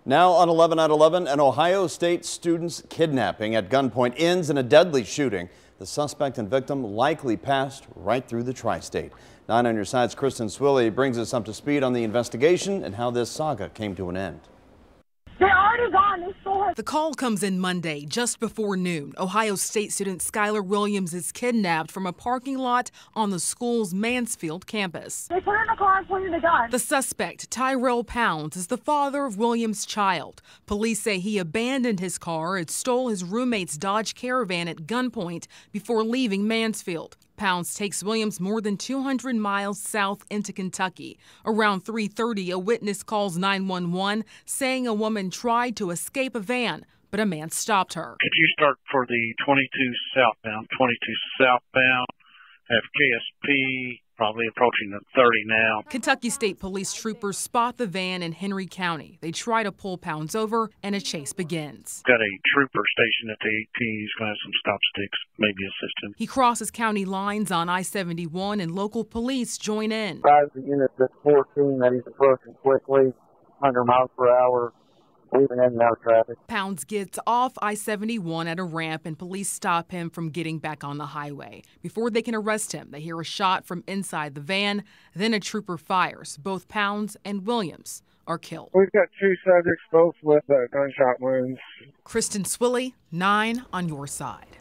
Now on 11 at 11, an Ohio State student's kidnapping at gunpoint ends in a deadly shooting. The suspect and victim likely passed right through the tri-state. 9 on your side's Kristen Swilley brings us up to speed on the investigation and how this saga came to an end. They're already gone. They stole her. The call comes in Monday, just before noon. Ohio State student Skylar Williams is kidnapped from a parking lot on the school's Mansfield campus. They put her in the car and pointed a gun. The suspect, Tyrell Pounds, is the father of Williams' child. Police say he abandoned his car and stole his roommate's Dodge Caravan at gunpoint before leaving Mansfield. Pounds takes Williams more than 200 miles south into Kentucky. Around 3:30, a witness calls 911 saying a woman tried to escape a van, but a man stopped her. Could you start for the 22 southbound, have KSP, probably approaching the 30 now. Kentucky State Police troopers spot the van in Henry County. They try to pull Pounds over and a chase begins. Got a trooper stationed at the 18. He's going to have some stop sticks, maybe assist him. He crosses county lines on I-71 and local police join in. The unit that's 14 that he's approaching quickly, 100 miles per hour. Weaving in and out of traffic. Pounds gets off I-71 at a ramp and police stop him from getting back on the highway. Before they can arrest him, they hear a shot from inside the van. Then a trooper fires. Both Pounds and Williams are killed. We've got 2 subjects, both with gunshot wounds. Kristen Swilley, 9 on your side.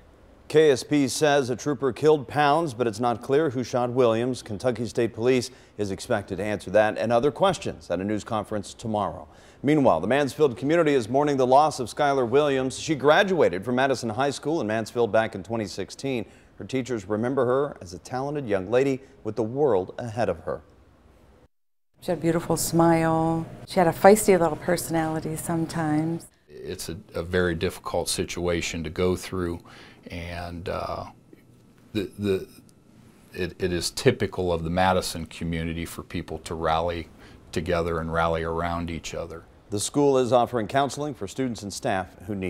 KSP says a trooper killed Pounds, but it's not clear who shot Williams. Kentucky State Police is expected to answer that and other questions at a news conference tomorrow. Meanwhile, the Mansfield community is mourning the loss of Skylar Williams. She graduated from Madison High School in Mansfield back in 2016. Her teachers remember her as a talented young lady with the world ahead of her. She had a beautiful smile. She had a feisty little personality sometimes. It's a very difficult situation to go through, and it is typical of the Madison community for people to rally together and rally around each other. The school is offering counseling for students and staff who need